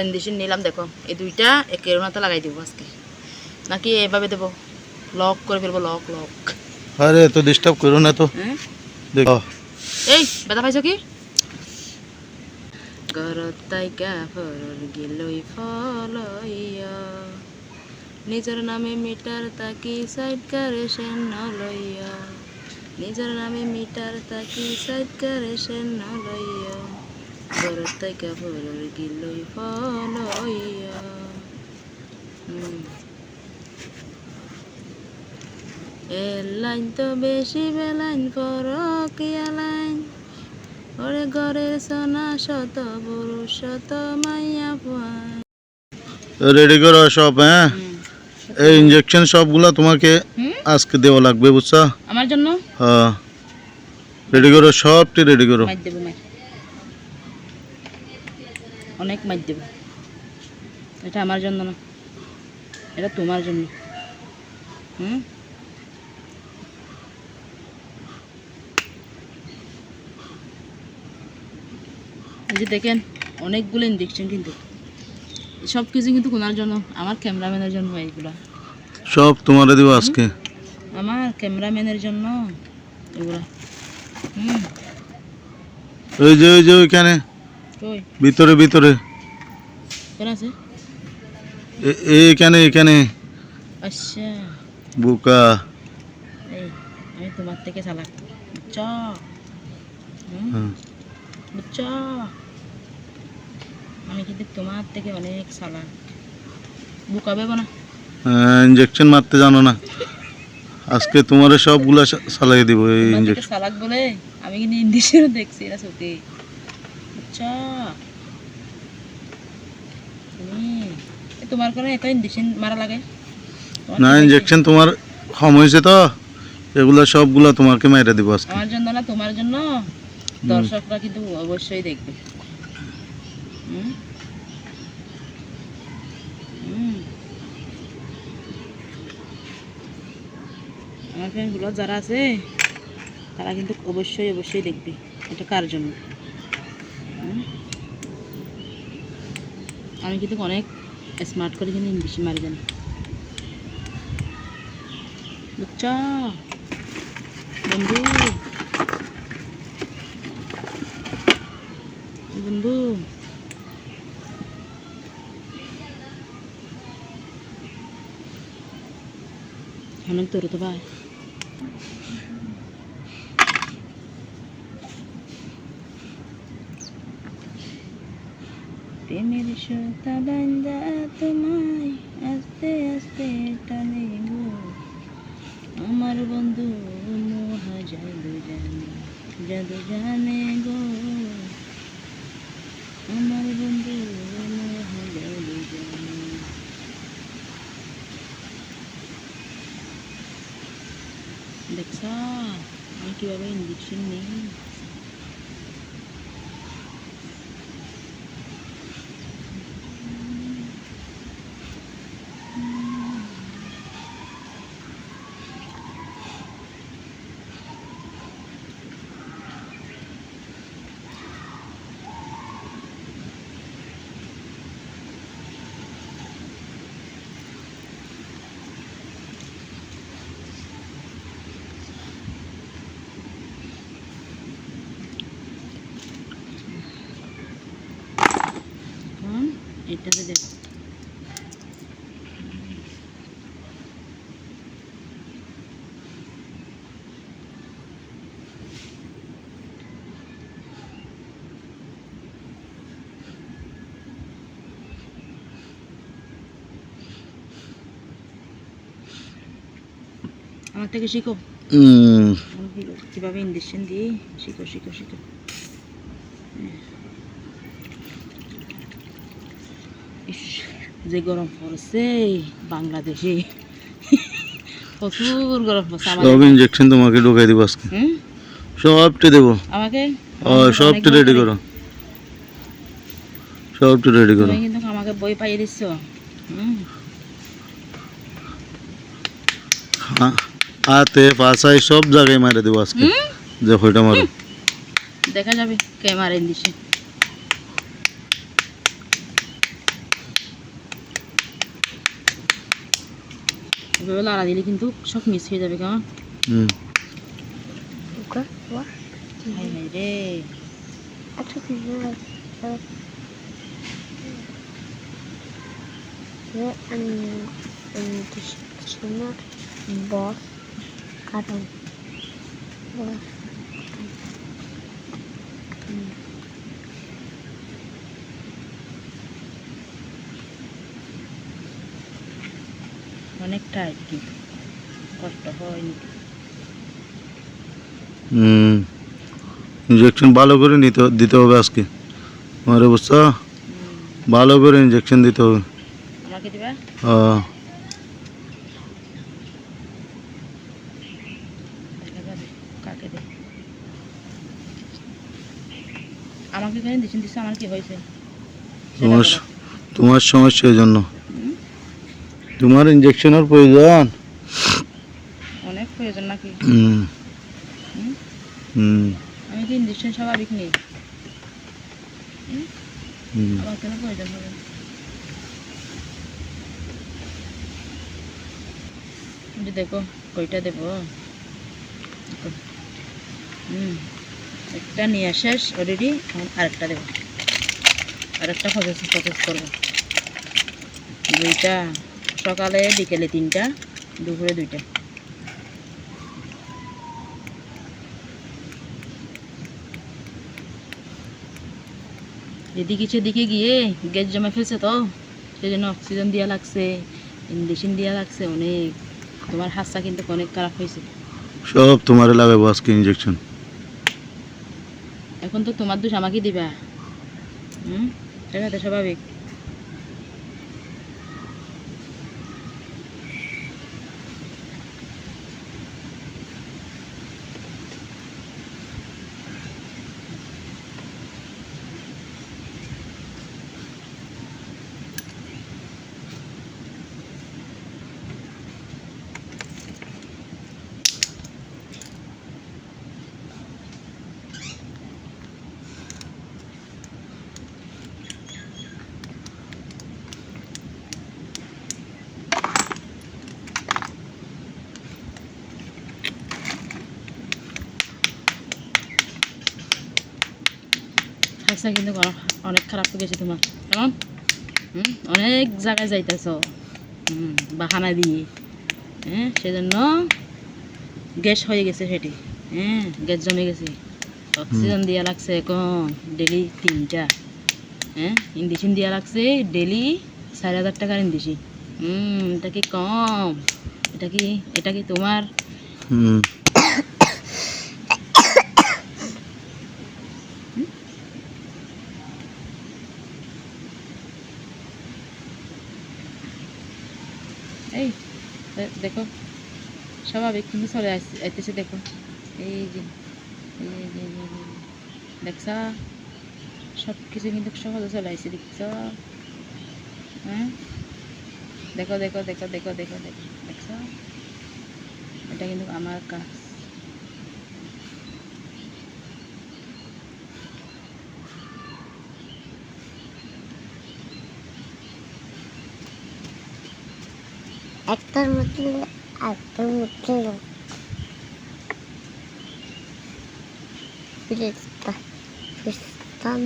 Injection নিলাম, দেখো এই দুইটা একের মতো লাগাই দেবো আজকে, নাকি এভাবে দেবো লক করে ফেলবো? Lock lock. আরে তো ডিস্টার্ব করো না তো। দেখো এই ব্যথা পাইছো কি? ঘরত তাইকা ফরর গেলই ফলইয়া, নিজের নামে মিটার তাকি সাইড করে সে নলইয়া, নিজের নামে মিটার তাকি সাইড করে সে নলইয়া, ঘরত তাইকা ফরর গেলই ফলইয়া। এর লাইন তো বেশি বেলাইন ফরকিয়া লাইন, ওরে ঘরের সোনা শত পুরুষ শত মাইয়া পায়। রেডি করো সব। হ্যাঁ, এই ইনজেকশন সবগুলা তোমাকে আজকে দেওয়া লাগবে, বুঝছো? আমার জন্য? হ্যাঁ, রেডি করো, সবটি রেডি করো। মার দেবো, মার, অনেক মার দেবো। এটা আমার জন্য না, এটা তোমার জন্য। এই যে দেখেন অনেকগুলো ইনজেকশন, কিন্তু সব কিছু কিন্তু কোনার জন্য, আমার ক্যামেরাম্যানের জন্য। এইগুলা সব তোমারে দিব আজকে, আমার ক্যামেরাম্যানের জন্য এগুলা। ওই যে ওইখানে কই ভিতরে ভিতরে কোন আছে? এখানে এখানে। আচ্ছা, বুকা। এই আমি তোমার থেকে চালাক, বুঝছো? বুঝছো, আমি কিন্তু তোমার থেকে অনেক চালাক। বুকা ভেবো না। ইনজেকশন মারতে জানো না, আজকে তোমার সবগুলা চালাই দিব এই তোমার থেকে ইনজেকশন। চালাক বলে আমি কিন্তু ইন্ডিশন দেখছি না চোখে, বুঝছো? তোমার কোনো এত ইঞ্জেকশন মারা লাগে না, ইনজেকশন তোমার কম হয়েছে তো, এগুলা সবগুলা তোমাকে মাইরা দিব আজকে। আমার জন্য না, তোমার জন্য। দর্শকরা কিন্তু অবশ্যই দেখবে। আমার ফ্রেন্ডগুলো যারা আছে তারা কিন্তু অবশ্যই অবশ্যই দেখবে এটা কার জন্য। আমি কিন্তু অনেক স্মার্ট করে কিন্তু ইঞ্জেকশন মারি জানি, বুঝছো বন্ধু? বন্ধু অনেক তোর তো ভাই। প্রেমের সুতা বান্ধা তোমায় আস্তে আস্তে টানে গো, আমার বন্ধু মহা জাদু জানে গো, আমার বন্ধু মহা জাদু জানে। দেখছ আমি কীভাবে ইঞ্জেকশন নিই? এটাতে দেব, আমার থেকে শিখো কিভাবে ইঞ্জেকশন দিই, শিখো শিখো শিখো। যে গরম পড়ছে বাংলাদেশে, প্রচুর গরম পড়ছে। সব ইনজেকশন তোমাকে ঢুকাই দিব আজকে, সবটি দেব আমাকে। সবটি রেডি করো, সবটি রেডি করো। তুমি কিন্তু আমাকে বই পাইয়ে দিচ্ছ। হাতে পাশায় সব জায়গায় মারে দেবো আজকে, দেখো এটা মারো, দেখা যাবে কে মারেন দিছে। এভাবে লাড়া দিলে কিন্তু সব মিক্স হয়ে যাবে কেমন হুম হাই হাই রে Bos kadang bos অনেক টাইট কিন্তু কষ্ট হয়নি ইঞ্জেকশন ভালো করে দিতে হবে আজকে আমার অবস্থা ভালো করে ইঞ্জেকশন দিতে হবে আমাকে দিবা হ্যাঁ দেখা যাবে কাকে দে আমাকে কেন দিচ্ছেন দিচ্ছে আমার কি হয়েছে সেটা তোমার বলো। তোমার সমস্যার জন্য হুম? তোমার ইঞ্জেকশনের প্রয়োজন অনেক প্রয়োজন নাকি হুম হুম? হুম আমি কি ইঞ্জেকশন স্বাভাবিক নেই হুম আমার কেন প্রয়োজন হবে যে দেখো কয়টা দেবো দেখো। একটা নিয়ে শেষ অলরেডি আরেকটা দেবো আরেকটা প্রসেস করবো দুইটা সকালে বিকেলে 3টা দুপুরে 2টা এদিকে সেদিকে গিয়ে গ্যাস জমা ফেলছে তো সেই জন্য অক্সিজেন দেওয়া লাগছে ইঞ্জেকশন দেওয়া লাগছে অনেক তোমার হাতটা কিন্তু অনেক খারাপ হয়েছে সব তোমারে লাগাবো আজকে ইঞ্জেকশন এখন তো তোমার দোষ আমাকে দিবা এটা তো স্বাভাবিক হাতটা কিন্তু অনেক খারাপ হয়ে গেছে তোমার কেমন অনেক জায়গায় যাইতেছ বাহানা দিয়ে সেজন্য গ্যাস হয়ে গেছে সেটি গ্যাস জমে গেছে অক্সিজেন দেওয়া লাগছে এখন ডেলি 3টা ইঞ্জেকশন দেওয়া লাগছে ডেলি 4,000 টাকার ইঞ্জেকশন এটা কি কম এটা কি তোমার হুম এই দেখো স্বাভাবিক কিন্তু চলে আইতেছে দেখো এই যে দেখছা সব কিছু কিন্তু সহজে চলে আসছে দেখছ দেখো দেখো দেখো দেখো দেখো দেখো দেখছ এটা কিন্তু আমার কাজ একটার মধ্যে একটার মধ্যে ফিরিস্তান